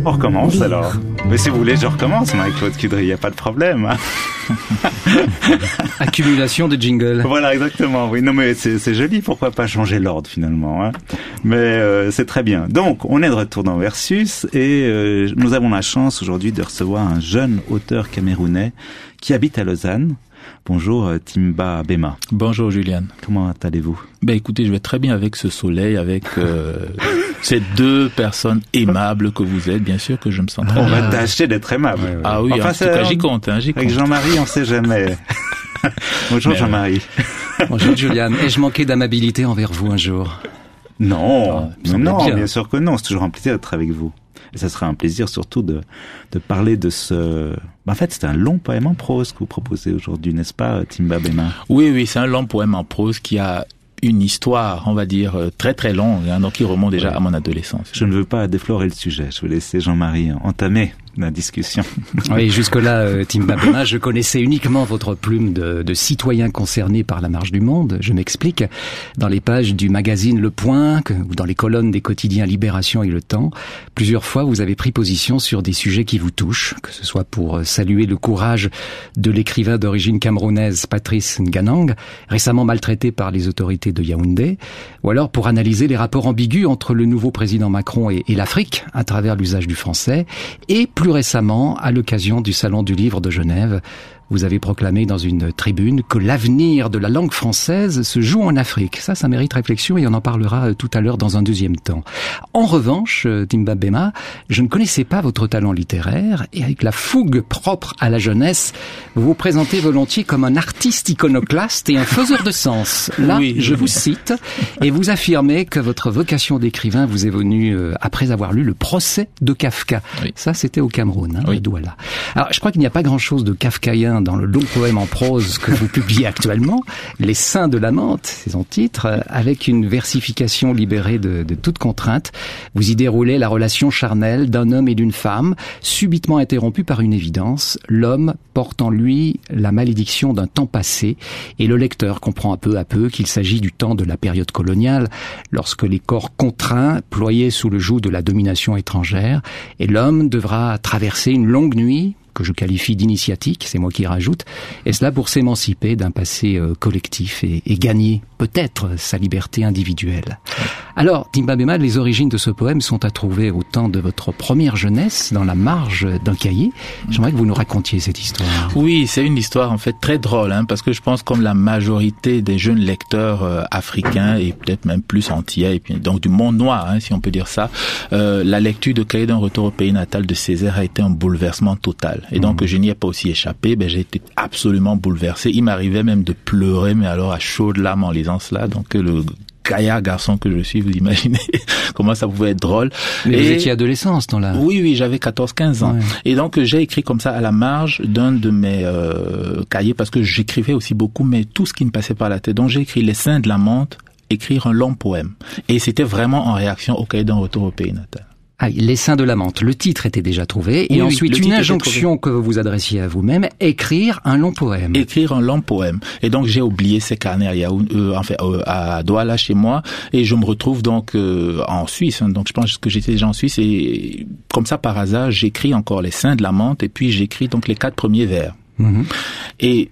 On recommence alors. Mais si vous voulez, je recommence, Marie-Claude Cudry, il n'y a pas de problème. Accumulation de jingles. Voilà, exactement. Oui, non, mais c'est joli. Pourquoi pas changer l'ordre finalement, hein. Mais c'est très bien. Donc, on est de retour dans Versus et nous avons la chance aujourd'hui de recevoir un jeune auteur camerounais qui habite à Lausanne. Bonjour Timba Bema. Bonjour Juliane. Comment allez-vous? Ben écoutez, je vais très bien avec ce soleil, avec ces deux personnes aimables que vous êtes. Bien sûr que je me sens très bien. On va tâcher d'être aimable. Ouais. Ah oui, enfin, en tout cas j'y compte. Avec Jean-Marie, on sait jamais. Bonjour Jean-Marie. Bonjour Juliane. Ai-je manqué d'amabilité envers vous un jour? Non, bien sûr que non. C'est toujours un plaisir d'être avec vous. Et ça sera un plaisir surtout de parler de ce... En fait, c'est un long poème en prose que vous proposez aujourd'hui, n'est-ce pas, Timba Bema? Oui, c'est un long poème en prose qui a une histoire, on va dire, très très longue, hein, donc qui remonte déjà à mon adolescence. Je ne veux pas déflorer le sujet, je vais laisser Jean-Marie entamer la discussion. Oui, jusque-là, Timba Bema, je connaissais uniquement votre plume de citoyen concerné par la marche du monde. Je m'explique. Dans les pages du magazine Le Point, ou dans les colonnes des quotidiens Libération et Le Temps, plusieurs fois vous avez pris position sur des sujets qui vous touchent, que ce soit pour saluer le courage de l'écrivain d'origine camerounaise Patrice Nganang, récemment maltraité par les autorités de Yaoundé, ou alors pour analyser les rapports ambigus entre le nouveau président Macron et l'Afrique, à travers l'usage du français, et plus récemment, à l'occasion du Salon du Livre de Genève, vous avez proclamé dans une tribune que l'avenir de la langue française se joue en Afrique. Ça mérite réflexion et on en parlera tout à l'heure dans un deuxième temps. En revanche, Timba Bema, je ne connaissais pas votre talent littéraire et avec la fougue propre à la jeunesse, vous vous présentez volontiers comme un artiste iconoclaste et un faiseur de sens. Là, oui, je vous cite et vous affirmez que votre vocation d'écrivain vous est venue après avoir lu Le Procès de Kafka. Oui. Ça, c'était au Cameroun, hein, à Douala. Alors, je crois qu'il n'y a pas grand-chose de kafkaïen dans le long poème en prose que vous publiez actuellement, Les Seins de l'amante, c'est son titre, avec une versification libérée de toute contrainte. Vous y déroulez la relation charnelle d'un homme et d'une femme, subitement interrompue par une évidence. L'homme porte en lui la malédiction d'un temps passé, et le lecteur comprend peu à peu qu'il s'agit du temps de la période coloniale, lorsque les corps contraints ployaient sous le joug de la domination étrangère, et l'homme devra traverser une longue nuit, que je qualifie d'initiatique, c'est moi qui rajoute, et cela pour s'émanciper d'un passé collectif et gagner peut-être sa liberté individuelle. Alors, Timba Bema, les origines de ce poème sont à trouver au temps de votre première jeunesse, dans la marge d'un cahier. J'aimerais que vous nous racontiez cette histoire. Oui, c'est une histoire en fait très drôle, hein, parce que je pense comme la majorité des jeunes lecteurs africains et peut-être même plus antillais, et puis donc du monde noir, hein, si on peut dire ça, la lecture de Cahier d'un retour au pays natal de Césaire a été un bouleversement total. Et donc, je n'y ai pas aussi échappé. J'ai été absolument bouleversé. Il m'arrivait même de pleurer, mais alors à chaudes larmes en lisant cela. Donc, le gaillard garçon que je suis, vous imaginez comment ça pouvait être drôle. Mais vous étiez adolescent, ce temps-là. Oui, j'avais 14-15 ans. Ouais. Et donc, j'ai écrit comme ça à la marge d'un de mes cahiers, parce que j'écrivais aussi beaucoup, mais tout ce qui me passait par la tête. Donc, j'ai écrit Les Seins de l'amante, écrire un long poème. Et c'était vraiment en réaction au Cahier d'un retour au pays natal. Ah, Les Seins de l'amante, le titre était déjà trouvé, et ensuite une injonction que vous vous adressiez à vous-même, écrire un long poème. Écrire un long poème. Et donc j'ai oublié ces carnets à Douala chez moi, et je me retrouve donc en Suisse. Hein, donc je pense que j'étais déjà en Suisse, et comme ça par hasard, j'écris encore Les Seins de l'amante, et puis j'écris donc les 4 premiers vers. Et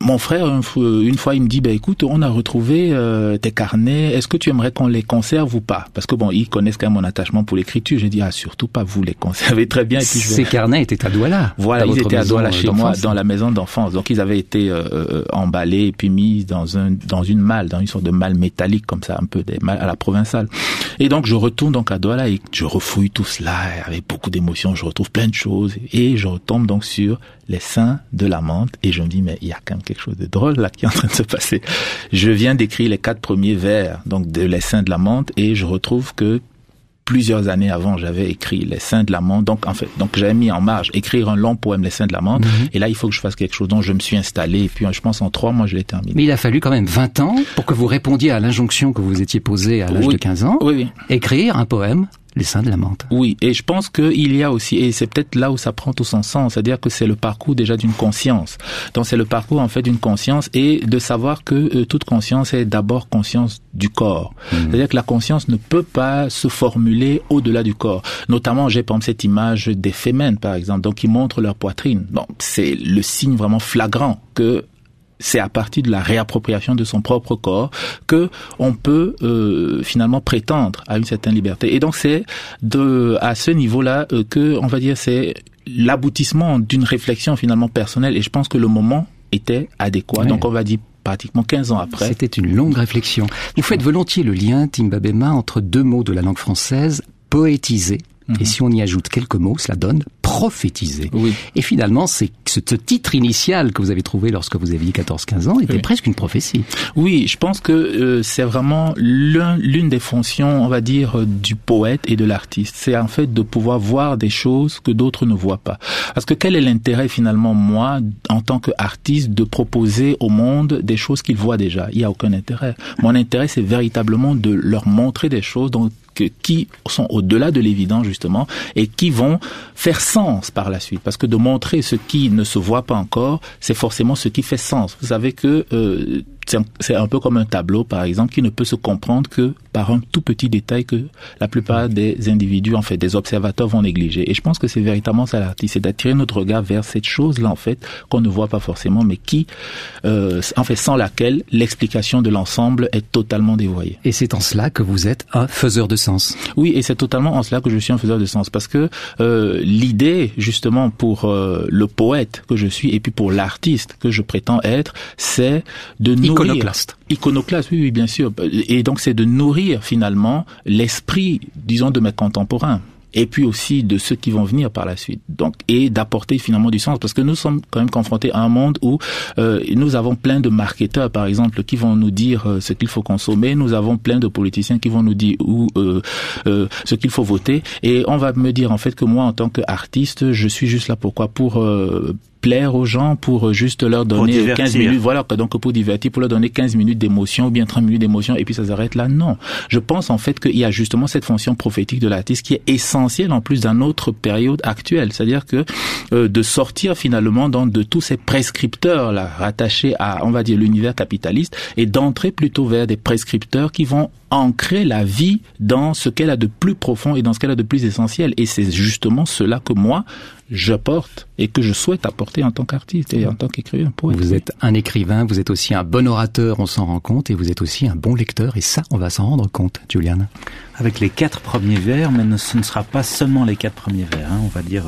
mon frère, une fois, il me dit, écoute, on a retrouvé tes carnets, est-ce que tu aimerais qu'on les conserve ou pas? Parce que ils connaissent quand même mon attachement pour l'écriture. J'ai dit, surtout pas, vous les conservez très bien. Et puis ces carnets étaient à Douala. Voilà, ils étaient à Douala chez moi, dans la maison d'enfance. Donc ils avaient été emballés et puis mis dans une malle, dans une sorte de malle métallique comme ça, un peu des malles à la provençale. Et donc je retourne donc à Douala et je refouille tout cela avec beaucoup d'émotion. Je retrouve plein de choses et je retombe donc sur Les Seins de l'amante et je me dis, mais il y a quand même quelque chose de drôle là qui est en train de se passer. Je viens d'écrire les 4 premiers vers donc de Les Seins de l'amante et je retrouve que plusieurs années avant, j'avais écrit Les Seins de l'amante. Donc j'avais mis en marge écrire un long poème Les Seins de l'amante. Et là, il faut que je fasse quelque chose. Donc je me suis installé et puis je pense en 3 mois, je l'ai terminé. Mais il a fallu quand même 20 ans pour que vous répondiez à l'injonction que vous étiez posée à l'âge de 15 ans. Oui. Écrire un poème, les seins de la menthe. Oui, et je pense qu'il y a aussi, et c'est peut-être là où ça prend tout son sens, c'est-à-dire que c'est le parcours déjà d'une conscience. Donc c'est le parcours en fait d'une conscience et de savoir que toute conscience est d'abord conscience du corps. C'est-à-dire que la conscience ne peut pas se formuler au-delà du corps. Notamment, j'ai par exemple cette image des fémènes par exemple, donc qui montrent leur poitrine. Bon, c'est le signe vraiment flagrant que c'est à partir de la réappropriation de son propre corps que on peut finalement prétendre à une certaine liberté. Et donc c'est à ce niveau-là que on va dire c'est l'aboutissement d'une réflexion finalement personnelle. Et je pense que le moment était adéquat. Ouais. Donc on va dire pratiquement 15 ans après. C'était une longue réflexion. Vous faites volontiers le lien, Timba Bema, entre deux mots de la langue française, poétiser. Et si on y ajoute quelques mots, cela donne prophétiser. Oui. Et finalement, c'est ce titre initial que vous avez trouvé lorsque vous aviez 14-15 ans était presque une prophétie. Oui, je pense que c'est vraiment l'une des fonctions, on va dire, du poète et de l'artiste. C'est en fait de pouvoir voir des choses que d'autres ne voient pas. Parce que quel est l'intérêt finalement, moi, en tant qu'artiste, de proposer au monde des choses qu'ils voient déjà? Il n'y a aucun intérêt. Mon intérêt, c'est véritablement de leur montrer des choses qui sont au-delà de l'évident justement et qui vont faire sens par la suite, parce que de montrer ce qui ne se voit pas encore, c'est forcément ce qui fait sens. Vous savez que c'est un peu comme un tableau par exemple qui ne peut se comprendre que par un tout petit détail que la plupart des individus, en fait des observateurs, vont négliger. Et je pense que c'est véritablement ça l'artiste, c'est d'attirer notre regard vers cette chose-là en fait qu'on ne voit pas forcément, mais qui en fait sans laquelle l'explication de l'ensemble est totalement dévoyée. Et c'est en cela que vous êtes un faiseur de sens. Oui, et c'est totalement en cela que je suis un faiseur de sens, parce que l'idée justement pour le poète que je suis et puis pour l'artiste que je prétends être, c'est de nourrir iconoclaste, oui, bien sûr. Et donc c'est de nourrir finalement l'esprit, disons, de mes contemporains. Et puis aussi de ceux qui vont venir par la suite. Donc, et d'apporter finalement du sens, parce que nous sommes quand même confrontés à un monde où nous avons plein de marketeurs, par exemple, qui vont nous dire ce qu'il faut consommer. Nous avons plein de politiciens qui vont nous dire ce qu'il faut voter. Et on va me dire en fait que moi, en tant qu'artiste, je suis juste là pourquoi? Pour plaire aux gens, pour juste leur donner 15 minutes, voilà, donc pour divertir, pour leur donner 15 minutes d'émotion ou bien 30 minutes d'émotion et puis ça s'arrête là. Non. Je pense en fait qu'il y a justement cette fonction prophétique de l'artiste qui est essentielle en plus dans notre période actuelle. C'est-à-dire que de sortir finalement de tous ces prescripteurs là rattachés à, on va dire, l'univers capitaliste et d'entrer plutôt vers des prescripteurs qui vont ancrer la vie dans ce qu'elle a de plus profond et dans ce qu'elle a de plus essentiel. Et c'est justement cela que moi, j'apporte et que je souhaite apporter en tant qu'artiste et en tant qu'écrivain, poète. Vous êtes un écrivain, vous êtes aussi un bon orateur, on s'en rend compte, et vous êtes aussi un bon lecteur, et ça, on va s'en rendre compte, Julian. Avec les 4 premiers vers, mais ce ne sera pas seulement les 4 premiers vers, on va dire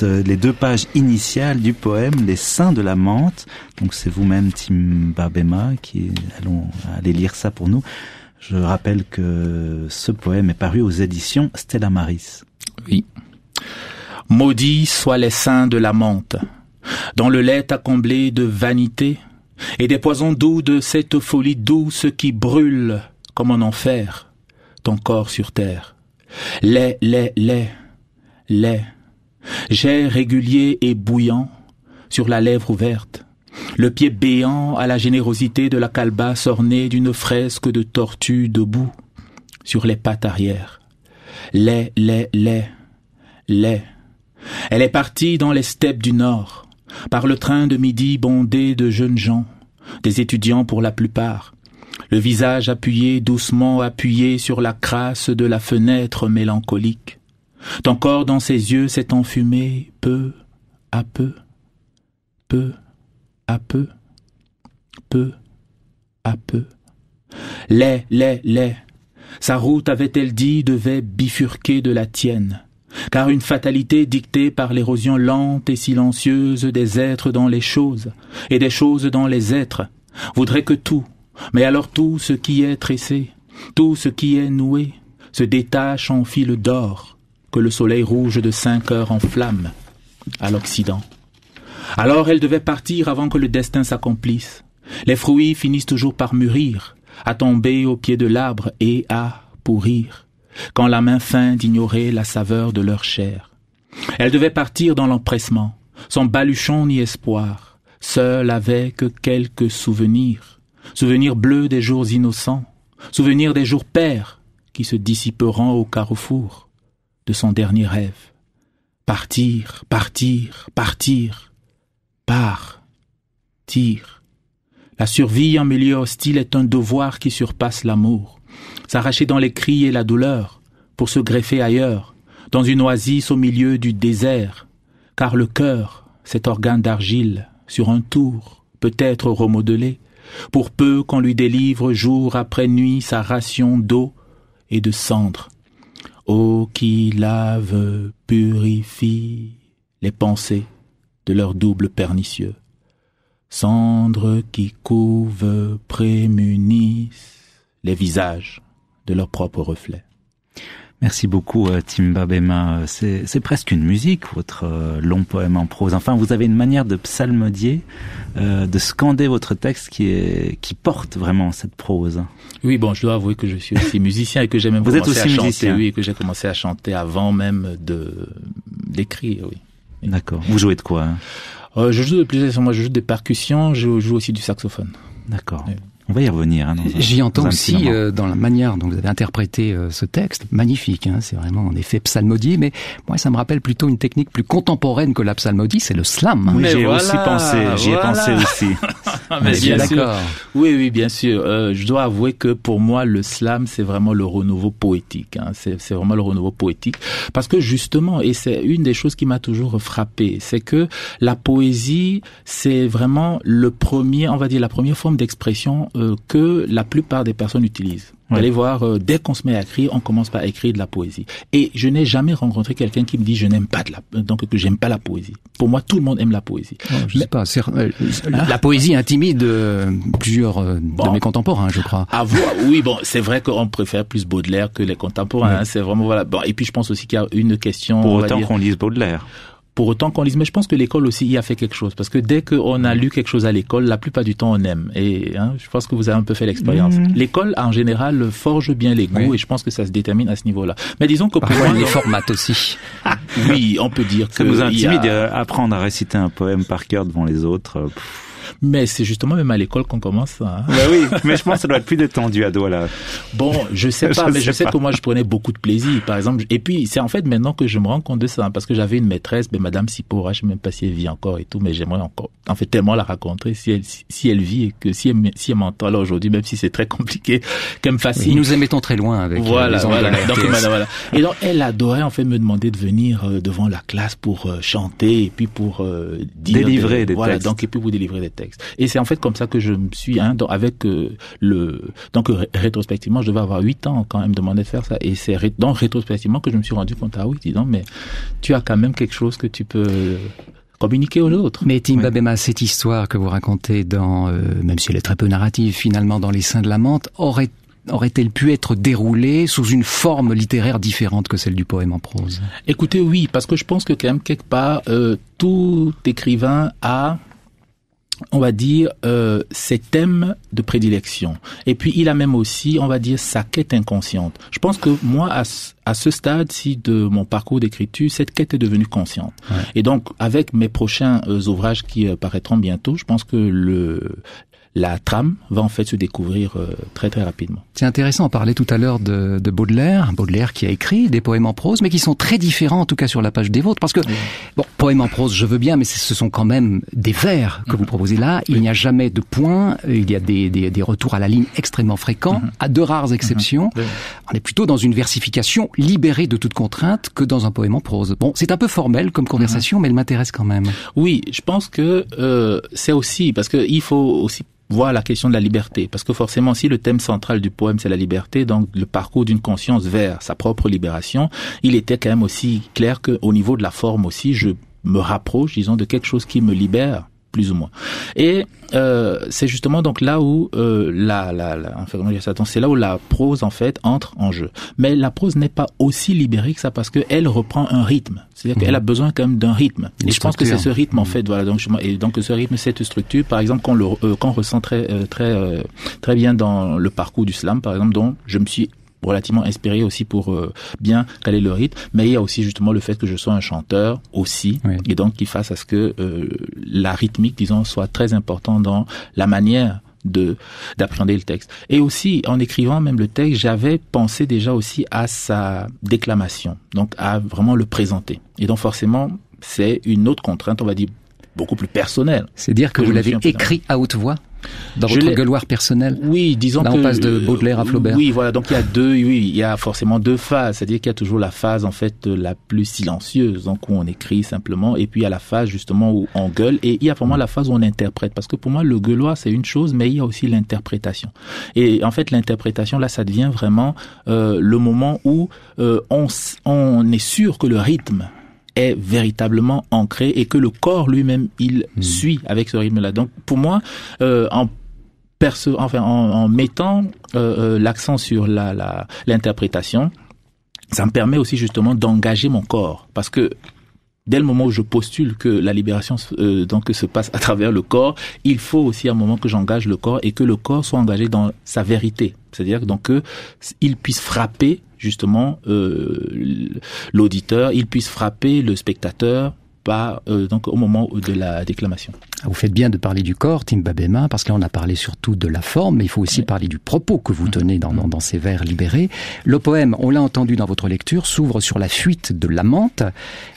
les 2 pages initiales du poème, Les seins de la menthe. Donc c'est vous-même, Timba Bema, qui allons aller lire ça pour nous. Je rappelle que ce poème est paru aux éditions Stella Maris. Oui. Maudits soient les seins de la menthe, dont le lait t'a comblé de vanité, et des poisons doux de cette folie douce qui brûle comme un enfer ton corps sur terre. Lait, jet régulier et bouillant sur la lèvre ouverte, le pied béant à la générosité de la calebasse ornée d'une fresque de tortue debout sur les pattes arrière. Lait. Elle est partie dans les steppes du Nord, par le train de midi bondé de jeunes gens, des étudiants pour la plupart, le visage doucement appuyé sur la crasse de la fenêtre mélancolique. Ton corps dans ses yeux s'est enfumé peu à peu. Lait. Sa route, avait-elle dit, devait bifurquer de la tienne. Car une fatalité dictée par l'érosion lente et silencieuse des êtres dans les choses, et des choses dans les êtres, voudrait que tout, mais alors tout ce qui est tressé, tout ce qui est noué, se détache en fil d'or, que le soleil rouge de 5 heures enflamme à l'Occident. Alors elle devait partir avant que le destin s'accomplisse. Les fruits finissent toujours par mûrir, à tomber au pied de l'arbre et à pourrir, quand la main feint d'ignorer la saveur de leur chair. Elle devait partir dans l'empressement, sans baluchon ni espoir, seule avec quelques souvenirs bleus des jours innocents, souvenirs des jours pères qui se dissiperont au carrefour de son dernier rêve. Partir, partir, partir, partir. La survie en milieu hostile est un devoir qui surpasse l'amour. S'arracher dans les cris et la douleur pour se greffer ailleurs, dans une oasis au milieu du désert, car le cœur, cet organe d'argile, sur un tour, peut être remodelé, pour peu qu'on lui délivre jour après nuit sa ration d'eau et de cendre. Eau qui lave, purifie les pensées de leur double pernicieux. Cendres qui couvent, prémunissent les visages de leur propre reflet. Merci beaucoup Timba Bema. C'est presque une musique, votre long poème en prose. Enfin, vous avez une manière de psalmodier, de scander votre texte qui porte vraiment cette prose. Oui, bon, je dois avouer que je suis aussi musicien et que j'ai même commencé à chanter. Oui, que j'ai commencé à chanter avant même d'écrire. Oui. D'accord. Vous jouez de quoi? Je joue de plusieurs instruments. Je joue des percussions. Je joue aussi du saxophone. D'accord. Oui. On va y revenir. J'y entends aussi dans la manière dont vous avez interprété ce texte, magnifique. C'est vraiment en effet psalmodie, mais moi ça me rappelle plutôt une technique plus contemporaine que la psalmodie, c'est le slam. Oui, j'y ai pensé aussi. Mais bien d'accord. Oui, bien sûr. Je dois avouer que pour moi le slam c'est vraiment le renouveau poétique. C'est vraiment le renouveau poétique parce que justement, et c'est une des choses qui m'a toujours frappé, c'est que la poésie c'est vraiment la première forme d'expression que la plupart des personnes utilisent. Vous allez voir, dès qu'on se met à écrire, on commence par écrire de la poésie. Et je n'ai jamais rencontré quelqu'un qui me dit que j'aime pas la poésie. Pour moi, tout le monde aime la poésie. Sais pas. La poésie intimide plusieurs de mes contemporains, je crois. Oui, bon, c'est vrai qu'on préfère plus Baudelaire que les contemporains. C'est vraiment voilà. Bon, et puis je pense aussi qu'il y a une question. Pour autant qu'on lise Baudelaire. Pour autant qu'on lise, mais je pense que l'école aussi y a fait quelque chose, parce que dès qu'on a lu quelque chose à l'école, la plupart du temps on aime. Et je pense que vous avez un peu fait l'expérience. L'école en général forge bien les goûts, et je pense que ça se détermine à ce niveau-là. Mais disons que parfois les formate aussi. Oui, on peut dire que ça nous intimide apprendre à réciter un poème par cœur devant les autres. Mais c'est justement même à l'école qu'on commence ça. Bah oui, mais je pense que ça doit être plus détendu à Douala. Bon, je sais pas, mais je sais que moi je prenais beaucoup de plaisir, par exemple. Et puis c'est en fait maintenant que je me rends compte de ça, parce que j'avais une maîtresse, Madame Sipora, je sais même pas si elle vit encore et tout, mais j'aimerais encore, en fait, tellement la rencontrer si elle vit et que si elle m'entend là aujourd'hui, même si c'est très compliqué, qu'elle me fascine. Oui, nous émettons très loin avec. Voilà. Donc, Et donc elle adorait en fait me demander de venir devant la classe pour chanter et puis pour délivrer des textes. Donc et puis pour délivrer des textes. Et c'est en fait comme ça que je me suis donc rétrospectivement je devais avoir 8 ans quand elle me demandait de faire ça, et c'est donc rétrospectivement que je me suis rendu compte dis donc mais tu as quand même quelque chose que tu peux communiquer aux autres. Mais Timba Bema, cette histoire que vous racontez dans même si elle est très peu narrative finalement dans Les Seins de la Menthe, aurait-elle pu être déroulée sous une forme littéraire différente que celle du poème en prose? Écoutez, oui, parce que je pense que quand même quelque part tout écrivain a, on va dire, ses thèmes de prédilection. Et puis, il a même aussi, on va dire, sa quête inconsciente. Je pense que moi, à ce stade-ci de mon parcours d'écriture, cette quête est devenue consciente. Ouais. Et donc, avec mes prochains ouvrages qui paraîtront bientôt, je pense que la trame va en fait se découvrir très très rapidement. C'est intéressant, on parlait tout à l'heure de Baudelaire qui a écrit des poèmes en prose, mais qui sont très différents en tout cas sur la page des vôtres, parce que, bon, poèmes en prose je veux bien, mais ce sont quand même des vers que vous proposez là, il n'y a jamais de points, il y a des retours à la ligne extrêmement fréquents, à de rares exceptions, on est plutôt dans une versification libérée de toute contrainte que dans un poème en prose. Bon, c'est un peu formel comme conversation, mais elle m'intéresse quand même. Oui, je pense que c'est aussi, parce que il faut aussi voir la question de la liberté, parce que forcément si le thème central du poème c'est la liberté, donc le parcours d'une conscience vers sa propre libération, il était quand même aussi clair que au niveau de la forme aussi je me rapproche, disons, de quelque chose qui me libère plus ou moins. Et c'est justement donc là où c'est là où la prose en fait entre en jeu. Mais la prose n'est pas aussi libérée que ça, parce que elle reprend un rythme. C'est-à-dire qu'elle a besoin quand même d'un rythme. Et je pense que c'est ce rythme en fait, voilà. Donc ce rythme, cette structure, par exemple, qu'on ressent très bien dans le parcours du slam, par exemple, dont je me suis relativement inspiré aussi pour bien caler le rythme, mais il y a aussi justement le fait que je sois un chanteur aussi, et donc qu'il fasse à ce que la rythmique, disons, soit très importante dans la manière d'appréhender le texte. Et aussi, en écrivant même le texte, j'avais pensé déjà aussi à sa déclamation, donc à vraiment le présenter. Et donc forcément, c'est une autre contrainte, on va dire, beaucoup plus personnelle. C'est dire que vous l'avez écrit à haute voix dans votre gueuloir personnel. Oui, disons là, que on passe de Baudelaire à Flaubert. Oui, voilà. Donc il y a forcément deux phases. C'est-à-dire qu'il y a toujours la phase en fait la plus silencieuse, donc où on écrit simplement, et puis il y a la phase justement où on gueule, et il y a vraiment la phase où on interprète. Parce que pour moi, le gueuloir c'est une chose, mais il y a aussi l'interprétation. Et en fait, l'interprétation là, ça devient vraiment le moment où on est sûr que le rythme est véritablement ancré et que le corps lui-même il suit avec ce rythme-là. Donc pour moi, en mettant l'accent sur l'interprétation, ça me permet aussi justement d'engager mon corps, parce que dès le moment où je postule que la libération donc se passe à travers le corps, il faut aussi à un moment que j'engage le corps et que le corps soit engagé dans sa vérité, c'est-à-dire donc que il puisse frapper justement l'auditeur, il puisse frapper le spectateur donc au moment de la déclamation. Vous faites bien de parler du corps, Timba Bema, parce que là on a parlé surtout de la forme, mais il faut aussi parler du propos que vous tenez dans ces vers libérés. Le poème, on l'a entendu dans votre lecture, s'ouvre sur la fuite de l'amante.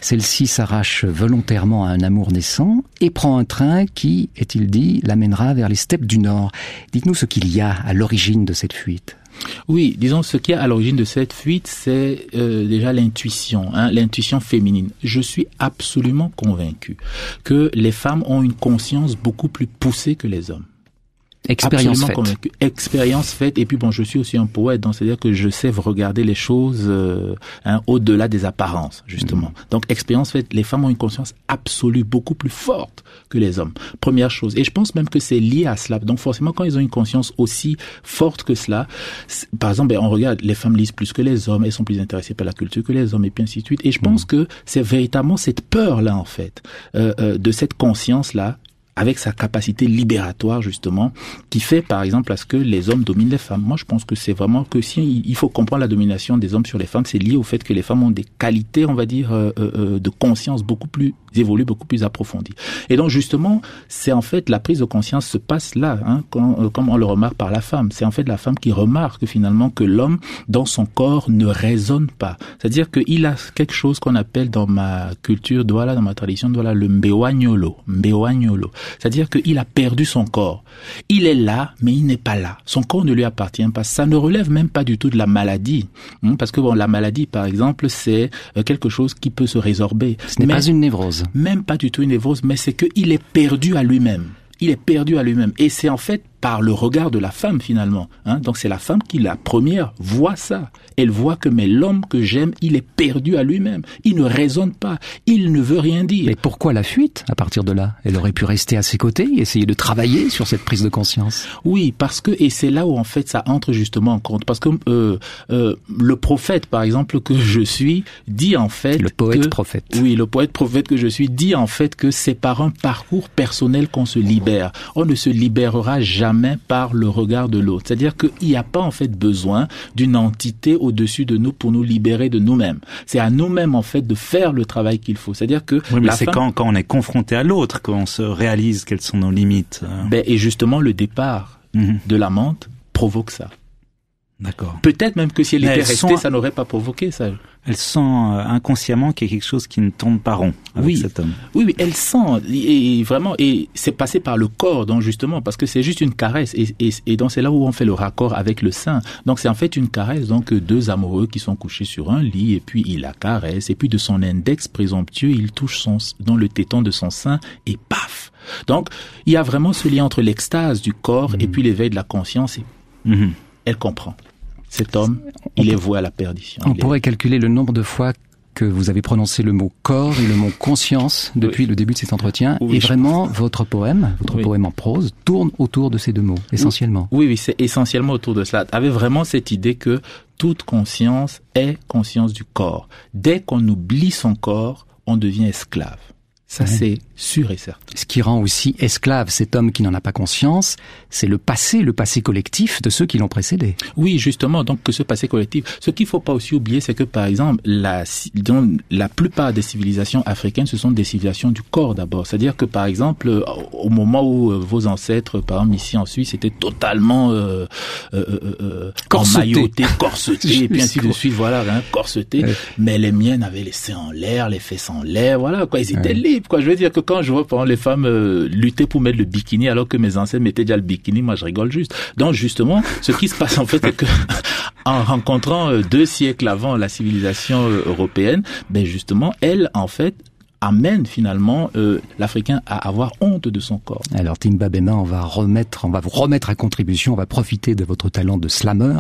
Celle-ci s'arrache volontairement à un amour naissant et prend un train qui, est-il dit, l'amènera vers les steppes du Nord. Dites-nous ce qu'il y a à l'origine de cette fuite. Oui, disons ce qui est à l'origine de cette fuite, c'est déjà l'intuition, l'intuition féminine. Je suis absolument convaincu que les femmes ont une conscience beaucoup plus poussée que les hommes. Expérience faite. Convaincu. Expérience faite. Et puis bon, je suis aussi un poète, donc c'est-à-dire que je sais regarder les choses au-delà des apparences, justement. Donc expérience faite. Les femmes ont une conscience absolue, beaucoup plus forte que les hommes. Première chose. Et je pense même que c'est lié à cela. Donc forcément, quand ils ont une conscience aussi forte que cela, par exemple, on regarde, les femmes lisent plus que les hommes, elles sont plus intéressées par la culture que les hommes, et puis ainsi de suite. Et je pense que c'est véritablement cette peur-là, en fait, de cette conscience-là, avec sa capacité libératoire, justement, qui fait, par exemple, à ce que les hommes dominent les femmes. Moi, je pense que c'est vraiment que si il faut comprendre la domination des hommes sur les femmes, c'est lié au fait que les femmes ont des qualités, on va dire, de conscience beaucoup plus évoluées, beaucoup plus approfondies. Et donc, justement, c'est en fait, la prise de conscience se passe là, comme on le remarque par la femme. C'est en fait la femme qui remarque finalement que l'homme, dans son corps, ne résonne pas. C'est-à-dire qu'il a quelque chose qu'on appelle dans ma culture douala, dans ma tradition douala, le mbewanyolo. C'est-à-dire qu'il a perdu son corps. Il est là, mais il n'est pas là. Son corps ne lui appartient pas. Ça ne relève même pas du tout de la maladie. Parce que bon, la maladie, par exemple, c'est quelque chose qui peut se résorber. Ce n'est pas une névrose. Même pas du tout une névrose, mais c'est qu'il est perdu à lui-même. Il est perdu à lui-même. Et c'est en fait par le regard de la femme, finalement. Donc c'est la femme qui, la première, voit ça. Elle voit que mais l'homme que j'aime, il est perdu à lui-même. Il ne raisonne pas. Il ne veut rien dire. Mais pourquoi la fuite, à partir de là? Elle aurait pu rester à ses côtés, essayer de travailler sur cette prise de conscience. Oui, parce que, et c'est là où en fait ça entre justement en compte. Parce que le prophète, par exemple, que je suis, dit en fait... Le poète-prophète. Oui, le poète-prophète que je suis, dit en fait que c'est par un parcours personnel qu'on se libère. On ne se libérera jamais par le regard de l'autre. C'est-à-dire qu'il n'y a pas en fait besoin d'une entité au-dessus de nous pour nous libérer de nous-mêmes. C'est à nous-mêmes en fait de faire le travail qu'il faut. C'est-à-dire que oui, mais c'est quand on est confronté à l'autre qu'on se réalise quelles sont nos limites. Et justement le départ de l'amante provoque ça. D'accord. Peut-être même que si elle était restée, ça n'aurait pas provoqué ça. Elle sent inconsciemment qu'il y a quelque chose qui ne tourne pas rond avec cet homme. Oui, elle sent, et vraiment, et c'est passé par le corps, donc justement, parce que c'est juste une caresse, et donc c'est là où on fait le raccord avec le sein. Donc c'est en fait une caresse, donc deux amoureux qui sont couchés sur un lit, et puis il la caresse, et puis de son index présomptueux, il touche dans le téton de son sein, et paf! Donc il y a vraiment ce lien entre l'extase du corps et puis l'éveil de la conscience, et elle comprend. Cet homme, il est voué à la perdition. On pourrait calculer le nombre de fois que vous avez prononcé le mot corps et le mot conscience depuis le début de cet entretien. Et vraiment, votre poème en prose, tourne autour de ces deux mots, essentiellement. Oui, c'est essentiellement autour de cela. Avec vraiment cette idée que toute conscience est conscience du corps. Dès qu'on oublie son corps, on devient esclave. Ça, c'est sûr et certain. Ce qui rend aussi esclave cet homme qui n'en a pas conscience, c'est le passé collectif de ceux qui l'ont précédé. Oui, justement, donc que ce passé collectif. Ce qu'il faut pas aussi oublier, c'est que, par exemple, la plupart des civilisations africaines, ce sont des civilisations du corps d'abord. C'est-à-dire que, par exemple, au moment où vos ancêtres, par exemple, ici en Suisse, étaient totalement emmaillotés, corsetés, et puis ainsi de suite, voilà, corsetés. Mais les miennes avaient les seins en l'air, les fesses en l'air, voilà, quoi, ils étaient libres. Quoi. Je veux dire que quand je vois par exemple, les femmes lutter pour mettre le bikini alors que mes ancêtres mettaient déjà le bikini, moi je rigole juste. Donc justement, ce qui se passe en fait, c'est que en rencontrant 2 siècles avant la civilisation européenne, ben justement, elle en fait amène finalement l'Africain à avoir honte de son corps. Alors Timba Bema, on va vous remettre à contribution, on va profiter de votre talent de slammer,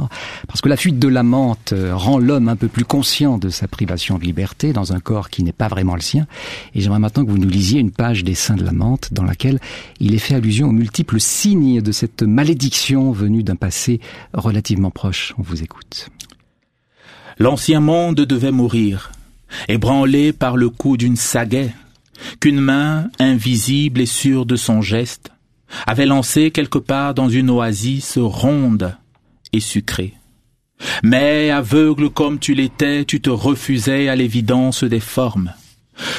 parce que la fuite de la menthe rend l'homme un peu plus conscient de sa privation de liberté dans un corps qui n'est pas vraiment le sien. Et j'aimerais maintenant que vous nous lisiez une page des Saints de la menthe dans laquelle il est fait allusion aux multiples signes de cette malédiction venue d'un passé relativement proche. On vous écoute. L'ancien monde devait mourir, ébranlé par le coup d'une sagaie, qu'une main, invisible et sûre de son geste, avait lancé quelque part dans une oasis ronde et sucrée. Mais, aveugle comme tu l'étais, tu te refusais à l'évidence des formes.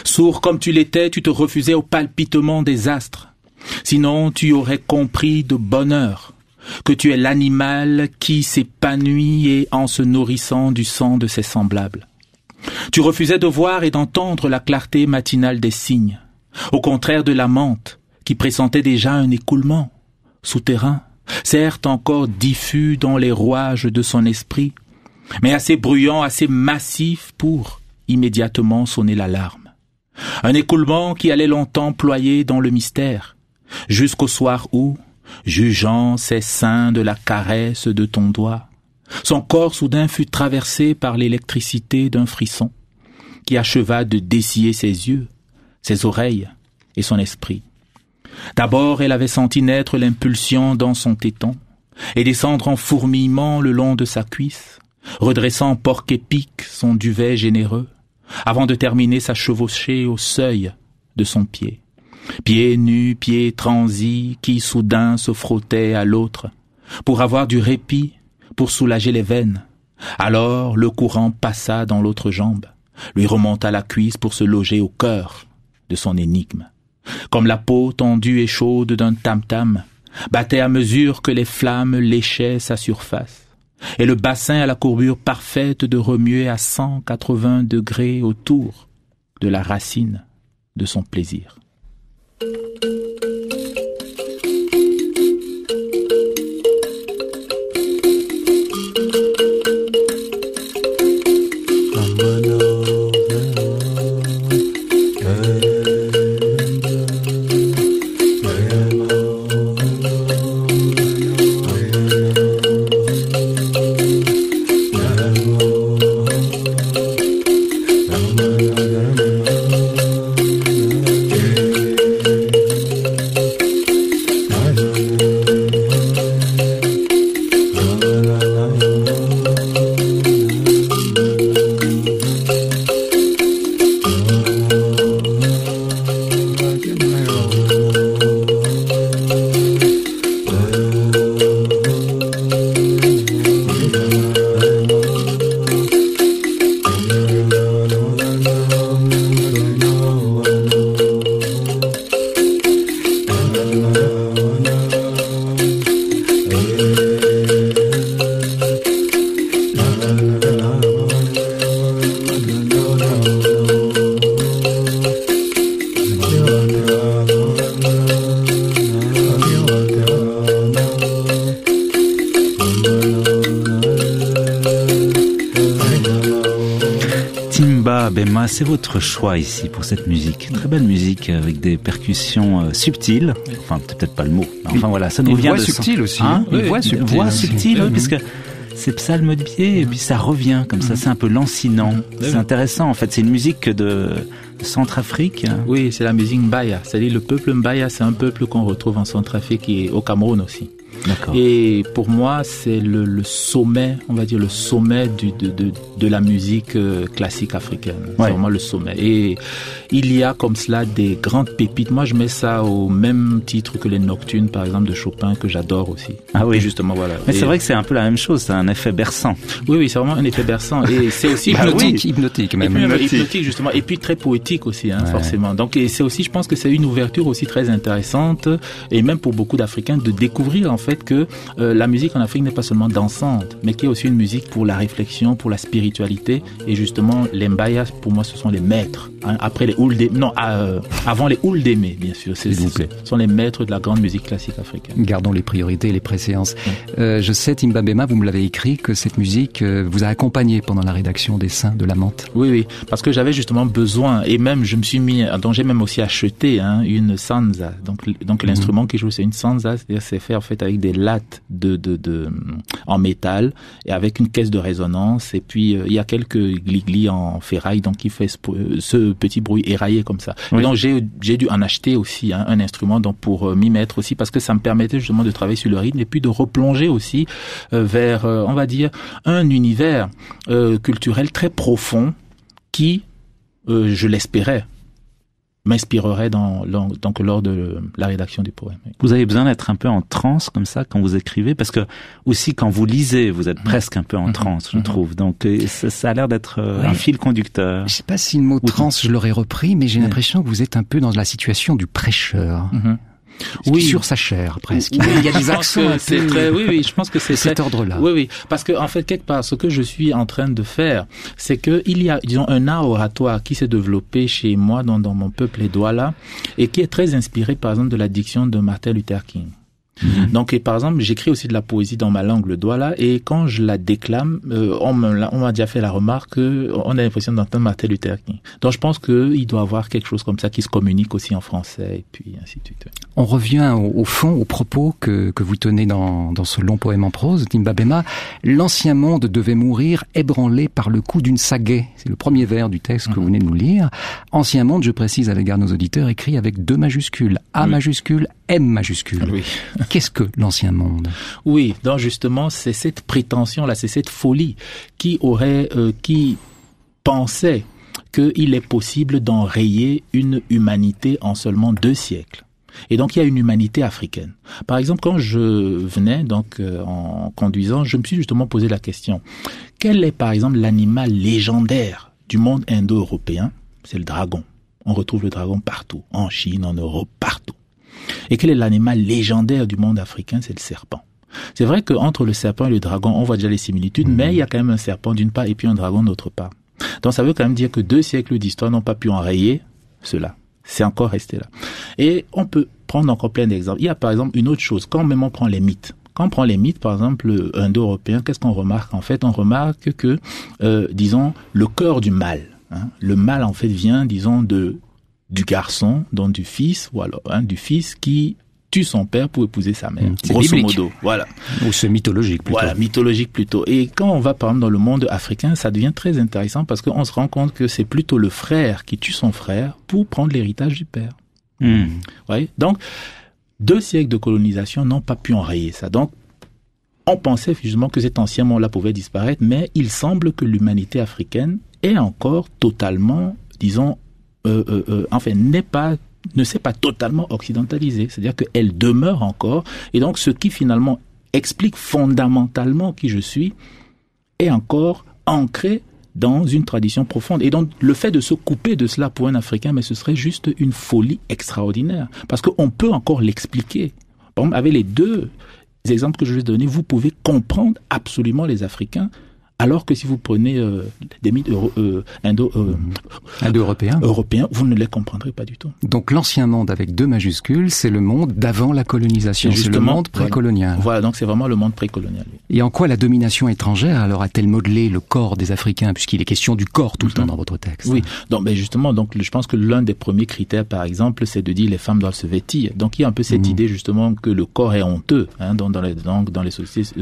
Sourd comme tu l'étais, tu te refusais au palpitement des astres. Sinon, tu aurais compris de bonne heure que tu es l'animal qui s'épanouit et en se nourrissant du sang de ses semblables. Tu refusais de voir et d'entendre la clarté matinale des cygnes, au contraire de la menthe, qui pressentait déjà un écoulement, souterrain, certes encore diffus dans les rouages de son esprit, mais assez bruyant, assez massif pour immédiatement sonner l'alarme. Un écoulement qui allait longtemps ployer dans le mystère, jusqu'au soir où, jugeant ses seins de la caresse de ton doigt, son corps soudain fut traversé par l'électricité d'un frisson qui acheva de dessiller ses yeux, ses oreilles et son esprit. D'abord, elle avait senti naître l'impulsion dans son téton et descendre en fourmillement le long de sa cuisse, redressant porc-épic son duvet généreux, avant de terminer sa chevauchée au seuil de son pied. Pied nu, pied transi, qui soudain se frottait à l'autre, pour avoir du répit, pour soulager les veines. Alors le courant passa dans l'autre jambe, lui remonta la cuisse pour se loger au cœur de son énigme. Comme la peau tendue et chaude d'un tam-tam battait à mesure que les flammes léchaient sa surface, et le bassin à la courbure parfaite de remuer à 180 degrés autour de la racine de son plaisir. C'est votre choix ici pour cette musique. Très belle musique avec des percussions subtiles. Enfin, peut-être pas le mot. Enfin voilà, ça nous vient de subtile aussi. Une voix subtile, oui, puisque c'est psalme de pied et puis ça revient comme ça. C'est un peu lancinant. C'est intéressant en fait. C'est une musique de Centrafrique. Oui, c'est la musique Mbaya. C'est-à-dire le peuple Mbaya, c'est un peuple qu'on retrouve en Centrafrique et au Cameroun aussi. D'accord. Et pour moi, c'est le sommet, on va dire le sommet de la musique classique africaine. Ouais. C'est vraiment le sommet. Et il y a comme cela des grandes pépites. Moi, je mets ça au même titre que les Nocturnes, par exemple, de Chopin, que j'adore aussi. Ah oui. Et justement, voilà. Mais c'est vrai que c'est un peu la même chose. C'est un effet berçant. Oui, c'est vraiment un effet berçant. Et c'est aussi hypnotique même. Hypnotique, justement. Et puis très poétique aussi, forcément. Donc, et c'est aussi, je pense que c'est une ouverture aussi très intéressante, et même pour beaucoup d'Africains, de découvrir, en fait, que la musique en Afrique n'est pas seulement dansante, mais qu'il y a aussi une musique pour la réflexion, pour la spiritualité. Et justement, les Mbaya, pour moi, ce sont les maîtres. Après les avant les Ouldémé, bien sûr. Ce sont les maîtres de la grande musique classique africaine. Gardons les priorités et les préséances. Je sais, Timba Bema, vous me l'avez écrit, que cette musique vous a accompagné pendant la rédaction des Saints de la Menthe. Oui, parce que j'avais justement besoin, et même je me suis mis, donc j'ai même aussi acheté une sanza. Donc l'instrument qui joue, c'est une sanza, c'est-à-dire c'est fait en fait avec des lattes en métal et avec une caisse de résonance, et puis il y a quelques glis-glis en ferraille, donc qui fait ce petit bruit éraillé comme ça. Oui. Et donc j'ai dû en acheter aussi un instrument, donc pour m'y mettre aussi, parce que ça me permettait justement de travailler sur le rythme et puis de replonger aussi vers, on va dire, un univers culturel très profond qui, je l'espérais, m'inspirerait donc lors de la rédaction du poème. Vous avez besoin d'être un peu en transe comme ça quand vous écrivez, parce que aussi quand vous lisez, vous êtes presque un peu en transe, je trouve. Donc ça a l'air d'être un fil conducteur. Je sais pas si le mot transe je l'aurais repris, mais j'ai l'impression que vous êtes un peu dans la situation du prêcheur. Oui, sur sa chair presque. Oui, il y a des accents. C'est très, oui, je pense que c'est cet ordre-là. Oui, parce que en fait quelque part, ce que je suis en train de faire, c'est que il y a, disons, un art oratoire qui s'est développé chez moi dans mon peuple les Douala, et qui est très inspiré, par exemple, de la diction de Martin Luther King. Donc, et par exemple, j'écris aussi de la poésie dans ma langue, le Douala, et quand je la déclame, on m'a déjà fait la remarque qu'on a l'impression d'entendre Martin Luther King. Donc, je pense qu'il doit y avoir quelque chose comme ça qui se communique aussi en français, et puis ainsi de suite. On revient au fond, aux propos que vous tenez dans ce long poème en prose, Timba Bema. L'ancien monde devait mourir ébranlé par le coup d'une sagaie. C'est le premier vers du texte que vous venez de nous lire. Ancien monde, je précise à l'égard de nos auditeurs, écrit avec 2 majuscules. A majuscule, M majuscule. Oui. Qu'est-ce que l'ancien monde? Oui, donc justement, c'est cette prétention-là, c'est cette folie qui pensait qu'il est possible d'enrayer une humanité en seulement 2 siècles. Et donc, il y a une humanité africaine. Par exemple, quand je venais, en conduisant, je me suis justement posé la question. Quel est, par exemple, l'animal légendaire du monde indo-européen? C'est le dragon. On retrouve le dragon partout. En Chine, en Europe, partout. Et quel est l'animal légendaire du monde africain? C'est le serpent. C'est vrai qu'entre le serpent et le dragon, on voit déjà les similitudes, mais il y a quand même un serpent d'une part et puis un dragon d'autre part. Donc ça veut quand même dire que 2 siècles d'histoire n'ont pas pu enrayer cela. C'est encore resté là. Et on peut prendre encore plein d'exemples. Il y a par exemple une autre chose, quand même on prend les mythes. Quand on prend les mythes, par exemple, indo-européens, qu'est-ce qu'on remarque? En fait, on remarque que, disons, le cœur du mal, le mal en fait vient, disons, du garçon, donc du fils, ou alors du fils qui tue son père pour épouser sa mère. Grosso modo, voilà. Ou c'est mythologique plutôt. Voilà, mythologique plutôt. Et quand on va par exemple dans le monde africain, ça devient très intéressant parce qu'on se rend compte que c'est plutôt le frère qui tue son frère pour prendre l'héritage du père. Ouais. Donc, 2 siècles de colonisation n'ont pas pu enrayer ça. Donc, on pensait justement que cet ancien monde-là pouvait disparaître, mais il semble que l'humanité africaine est encore totalement, disons, ne s'est pas totalement occidentalisée. C'est-à-dire qu'elle demeure encore. Et donc, ce qui finalement explique fondamentalement qui je suis est encore ancré dans une tradition profonde. Et donc, le fait de se couper de cela pour un Africain, mais ce serait juste une folie extraordinaire. Parce qu'on peut encore l'expliquer. Par exemple, avec les 2 exemples que je vais donner, vous pouvez comprendre absolument les Africains. Alors que si vous prenez des mythes indo-européens, vous ne les comprendrez pas du tout. Donc l'ancien monde avec 2 majuscules, c'est le monde d'avant la colonisation, c'est le monde précolonial. Voilà, donc c'est vraiment le monde précolonial. Et en quoi la domination étrangère alors a-t-elle modelé le corps des Africains, puisqu'il est question du corps tout le temps dans votre texte? Oui, donc justement, je pense que l'un des premiers critères, par exemple, c'est de dire les femmes doivent se vêtir. Donc il y a un peu cette idée justement que le corps est honteux, dans les sociétés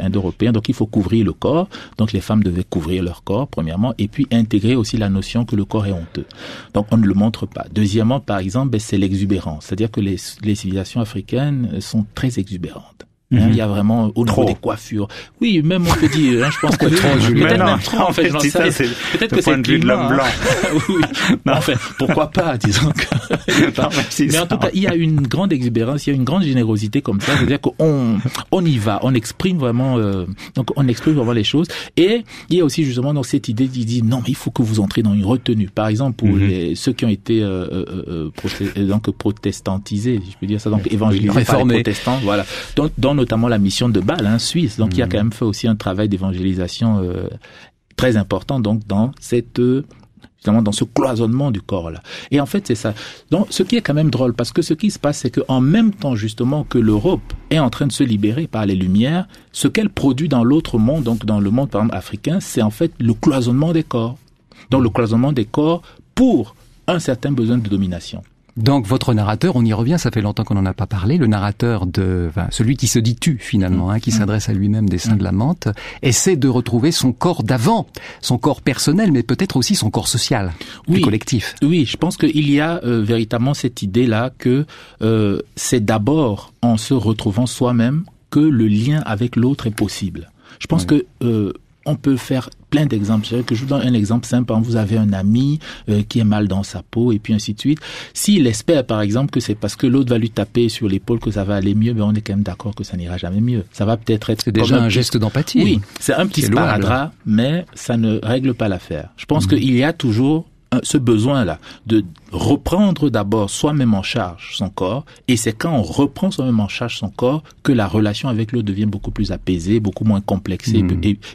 indo-européennes. Donc il faut couvrir le corps. Donc les femmes devaient couvrir leur corps, premièrement, et puis intégrer aussi la notion que le corps est honteux. Donc on ne le montre pas. Deuxièmement, par exemple, c'est l'exubérance. C'est-à-dire que les civilisations africaines sont très exubérantes. Il y a vraiment au niveau des coiffures. Oui, même on peut dire, je pense que peut-être même trop, en fait, peut-être que c'est le climat, de l'homme blanc. Oui. Enfin, pourquoi pas, disons que. Mais en tout cas, il y a une grande exubérance, il y a une grande générosité comme ça, c'est-à-dire qu'on y va, on exprime vraiment les choses. Et il y a aussi justement donc cette idée qui dit non, mais il faut que vous entrez dans une retenue. Par exemple, pour ceux qui ont été protestantisés, je peux dire ça, donc évangélisés par les protestants, voilà. Dans notamment la mission de Bâle, Suisse, donc il a quand même fait aussi un travail d'évangélisation très important, donc dans ce cloisonnement du corps là. Et en fait c'est ça. Donc ce qui est quand même drôle, parce que ce qui se passe, c'est que en même temps justement que l'Europe est en train de se libérer par les Lumières, ce qu'elle produit dans l'autre monde, donc dans le monde par exemple africain, c'est en fait le cloisonnement des corps. Donc le cloisonnement des corps pour un certain besoin de domination. Donc votre narrateur, on y revient, ça fait longtemps qu'on n'en a pas parlé, le narrateur celui qui se dit tu finalement, qui s'adresse à lui-même des seins de la menthe, essaie de retrouver son corps d'avant, son corps personnel, mais peut-être aussi son corps social, plus collectif. Oui, je pense qu'il y a véritablement cette idée-là que c'est d'abord en se retrouvant soi-même que le lien avec l'autre est possible. Je pense que on peut faire plein d'exemples. C'est vrai que je vous donne un exemple simple. Vous avez un ami qui est mal dans sa peau et puis ainsi de suite. S'il espère, par exemple, que c'est parce que l'autre va lui taper sur l'épaule que ça va aller mieux, on est quand même d'accord que ça n'ira jamais mieux. Ça va peut-être être... C'est déjà un geste d'empathie. Oui, c'est un petit sparadrap, mais ça ne règle pas l'affaire. Je pense qu'il y a toujours ce besoin-là de reprendre d'abord soi-même en charge son corps, et c'est quand on reprend soi-même en charge son corps que la relation avec l'autre devient beaucoup plus apaisée, beaucoup moins complexée,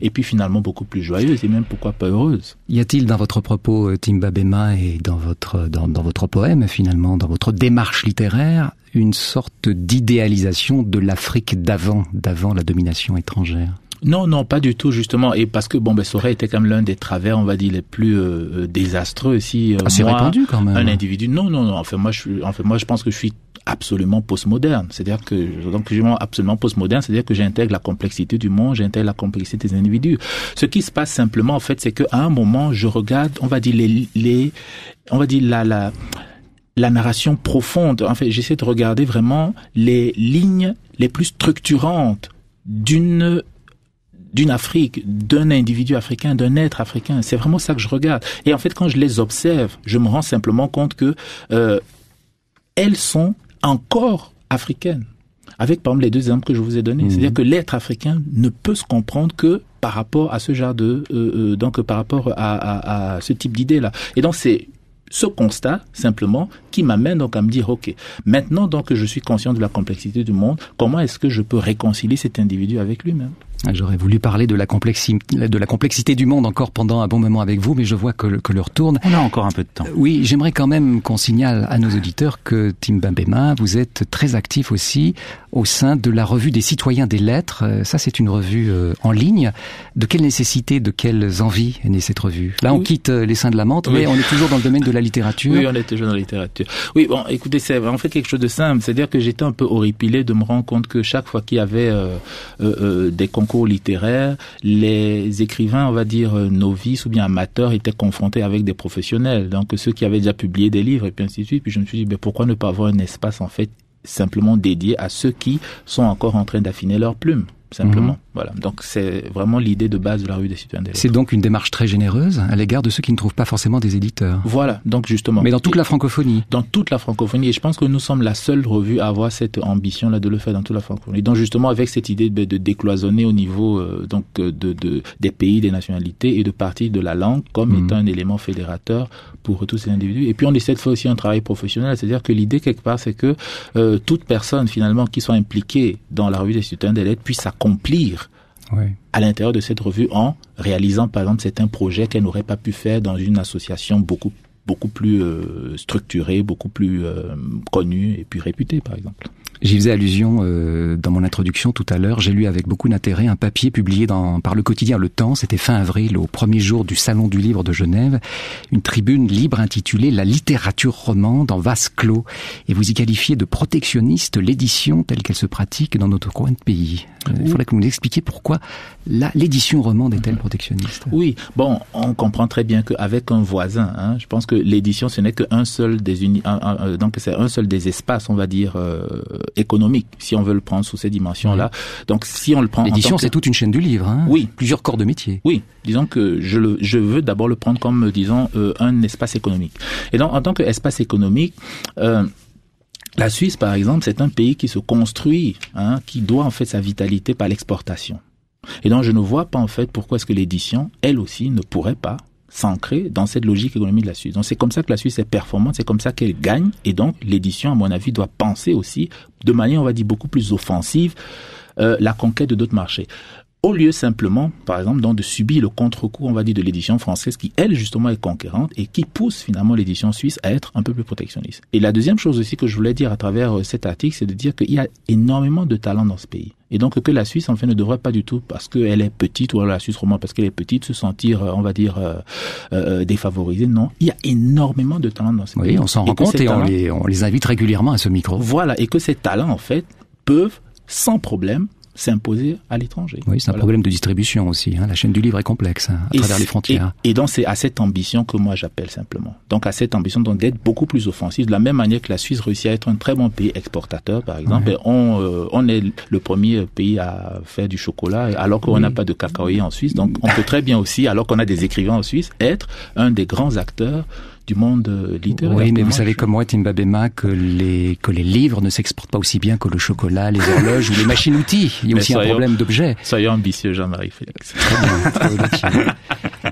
et puis finalement beaucoup plus joyeuse, et même pourquoi pas heureuse. Y a-t-il dans votre propos, Timba Bema, et dans votre poème finalement, dans votre démarche littéraire, une sorte d'idéalisation de l'Afrique d'avant la domination étrangère? Non, pas du tout, justement, et parce que ça aurait été quand même l'un des travers, on va dire, les plus désastreux si c'est répandu quand même. Un individu. Non. Moi, je pense que je suis absolument postmoderne. C'est-à-dire que je suis absolument postmoderne, c'est-à-dire que j'intègre la complexité du monde, j'intègre la complexité des individus. Ce qui se passe simplement, en fait, c'est qu'à un moment, je regarde, on va dire la narration profonde. En fait, j'essaie de regarder vraiment les lignes les plus structurantes d'une Afrique, d'un individu africain, d'un être africain. C'est vraiment ça que je regarde. Et en fait, quand je les observe, je me rends simplement compte que elles sont encore africaines. Avec, par exemple, les deux exemples que je vous ai donnés. C'est-à-dire que l'être africain ne peut se comprendre que par rapport à ce genre par rapport à ce type d'idée-là. Et donc, c'est ce constat, simplement, qui m'amène donc à me dire, ok, maintenant donc que je suis conscient de la complexité du monde, comment est-ce que je peux réconcilier cet individu avec lui-même? J'aurais voulu parler de la complexité du monde encore pendant un bon moment avec vous, mais je vois que l'heure tourne. On a encore un peu de temps. Oui, j'aimerais quand même qu'on signale à nos auditeurs que Timba Bema, vous êtes très actif aussi au sein de la revue des citoyens des lettres. Ça, c'est une revue en ligne. De quelle nécessité, de quelles envies est née cette revue? Là, on quitte les seins de la menthe, mais on est toujours dans le domaine de la littérature. Oui, on est toujours dans la littérature. Oui, bon, écoutez, c'est en fait quelque chose de simple. C'est-à-dire que j'étais un peu horripilé de me rendre compte que chaque fois qu'il y avait des concours littéraires, les écrivains, on va dire novices ou bien amateurs, étaient confrontés avec des professionnels. Donc ceux qui avaient déjà publié des livres et puis ainsi de suite. Puis je me suis dit, pourquoi ne pas avoir un espace en fait simplement dédié à ceux qui sont encore en train d'affiner leurs plumes, simplement. Voilà. Donc c'est vraiment l'idée de base de la revue des citoyens des lettres. C'est donc une démarche très généreuse à l'égard de ceux qui ne trouvent pas forcément des éditeurs. Voilà, donc justement. Mais dans toute la francophonie. Dans toute la francophonie, et je pense que nous sommes la seule revue à avoir cette ambition-là de le faire dans toute la francophonie. Donc justement avec cette idée de décloisonner au niveau des pays, des nationalités et de partir de la langue comme étant un élément fédérateur pour tous ces individus. Et puis on essaie de faire aussi un travail professionnel, c'est-à-dire que l'idée quelque part c'est que toute personne finalement qui soit impliquée dans la revue des citoyens des lettres puisse s'accomplir à l'intérieur de cette revue en réalisant par exemple certains projets qu'elle n'aurait pas pu faire dans une association beaucoup plus structurée, beaucoup plus connue et puis réputée par exemple. J'y faisais allusion dans mon introduction tout à l'heure. J'ai lu avec beaucoup d'intérêt un papier publié par le quotidien Le Temps. C'était fin avril, au premier jour du Salon du Livre de Genève. Une tribune libre intitulée « La littérature romande en vase clos ». Et vous y qualifiez de protectionniste l'édition telle qu'elle se pratique dans notre coin de pays. Il faudrait que vous nous expliquiez pourquoi l'édition romande est-elle protectionniste. Oui, bon, on comprend très bien qu'avec un voisin, je pense que l'édition, ce n'est qu'un seul donc c'est un seul des espaces, on va dire, économique, si on veut le prendre sous ces dimensions-là. Donc, si on le prend l'édition, c'est toute une chaîne du livre, hein. Oui. Plusieurs corps de métier. Oui. Disons que je veux d'abord le prendre comme, disons, un espace économique. Et donc, en tant qu'espace économique, la Suisse, par exemple, c'est un pays qui se construit, hein, qui doit en fait sa vitalité par l'exportation. Et donc, je ne vois pas en fait pourquoi est-ce que l'édition, elle aussi, ne pourrait pas s'ancrer dans cette logique économique de la Suisse. Donc, c'est comme ça que la Suisse est performante, c'est comme ça qu'elle gagne. Et donc, l'édition, à mon avis, doit penser aussi de manière, on va dire, beaucoup plus offensive, la conquête de d'autres marchés. Au lieu simplement, par exemple, donc, de subir le contre-coup, on va dire, de l'édition française qui, elle, justement, est conquérante et qui pousse finalement l'édition suisse à être un peu plus protectionniste. Et la deuxième chose aussi que je voulais dire à travers cet article, c'est de dire qu'il y a énormément de talent dans ce pays. Et donc que la Suisse, en fait, ne devrait pas du tout, parce qu'elle est petite, ou alors la Suisse romande, parce qu'elle est petite, se sentir, on va dire, défavorisée. Non, il y a énormément de talent dans ce pays. Oui, on s'en rend compte et on les invite régulièrement à ce micro. Voilà, et que ces talents, en fait, peuvent, sans problème, s'imposer à l'étranger. Oui, c'est un problème de distribution aussi. Hein. La chaîne du livre est complexe à travers les frontières. Et donc c'est à cette ambition que moi j'appelle simplement. Donc à cette ambition donc d'être beaucoup plus offensif, de la même manière que la Suisse réussit à être un très bon pays exportateur, par exemple. Ouais. On est le premier pays à faire du chocolat, alors qu'on n'a pas de cacaoyer en Suisse. Donc on peut très bien aussi, alors qu'on a des écrivains en Suisse, être un des grands acteurs du monde littéraire. Oui, mais vous savez comme moi, Timba Bema, que les livres ne s'exportent pas aussi bien que le chocolat, les horloges ou les machines-outils. Il y a aussi un problème d'objets. Soyons ambitieux, Jean-Marie Félix. Très bien.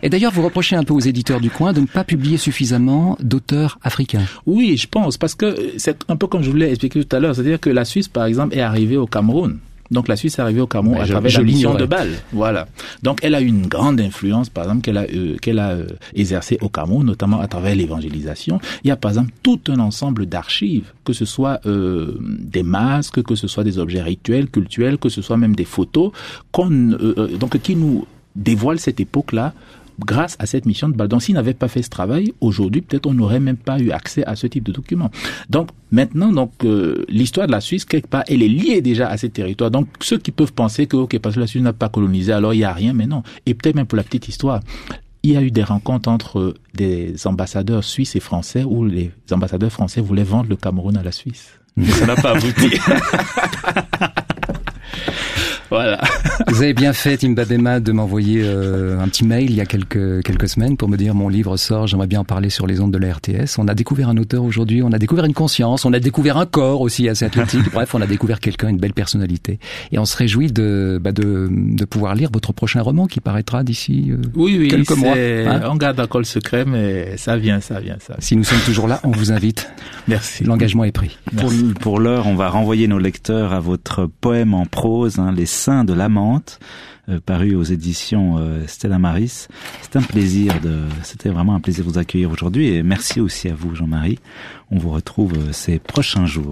Et d'ailleurs, vous reprochez un peu aux éditeurs du coin de ne pas publier suffisamment d'auteurs africains. Oui, je pense, parce que c'est un peu comme je vous l'ai expliqué tout à l'heure. C'est-à-dire que la Suisse, par exemple, est arrivée au Cameroun. Donc la Suisse est arrivée au Cameroun à travers la mission de Bâle. Voilà. Donc elle a eu une grande influence, par exemple, qu'elle a exercée au Cameroun, notamment à travers l'évangélisation. Il y a par exemple tout un ensemble d'archives, que ce soit des masques, que ce soit des objets rituels, cultuels, que ce soit même des photos, donc qui nous dévoilent cette époque-là. Grâce à cette mission de Bâle. Donc, s'il n'avait pas fait ce travail, aujourd'hui, peut-être on n'aurait même pas eu accès à ce type de documents. Donc, maintenant, l'histoire de la Suisse, quelque part, elle est liée déjà à ces territoires. Donc, ceux qui peuvent penser que, ok, parce que la Suisse n'a pas colonisé, alors il n'y a rien, mais non. Et peut-être même pour la petite histoire, il y a eu des rencontres entre des ambassadeurs suisses et français où les ambassadeurs français voulaient vendre le Cameroun à la Suisse. Mais ça n'a pas abouti. Voilà. Vous avez bien fait, Timba Bema, de m'envoyer un petit mail il y a quelques semaines pour me dire mon livre sort, j'aimerais bien en parler sur les ondes de la RTS. On a découvert un auteur aujourd'hui, on a découvert une conscience, on a découvert un corps aussi assez athlétique. Bref, on a découvert quelqu'un, une belle personnalité. Et on se réjouit de pouvoir lire votre prochain roman qui paraîtra d'ici quelques mois. Hein, on garde encore le secret, mais ça vient. Si nous sommes toujours là, on vous invite. Merci. L'engagement est pris. Pour l'heure, on va renvoyer nos lecteurs à votre poème en prose, hein, Les Seins de l'amante, paru aux éditions Stella Maris. C'était vraiment un plaisir de vous accueillir aujourd'hui et merci aussi à vous, Jean-Marie. On vous retrouve ces prochains jours.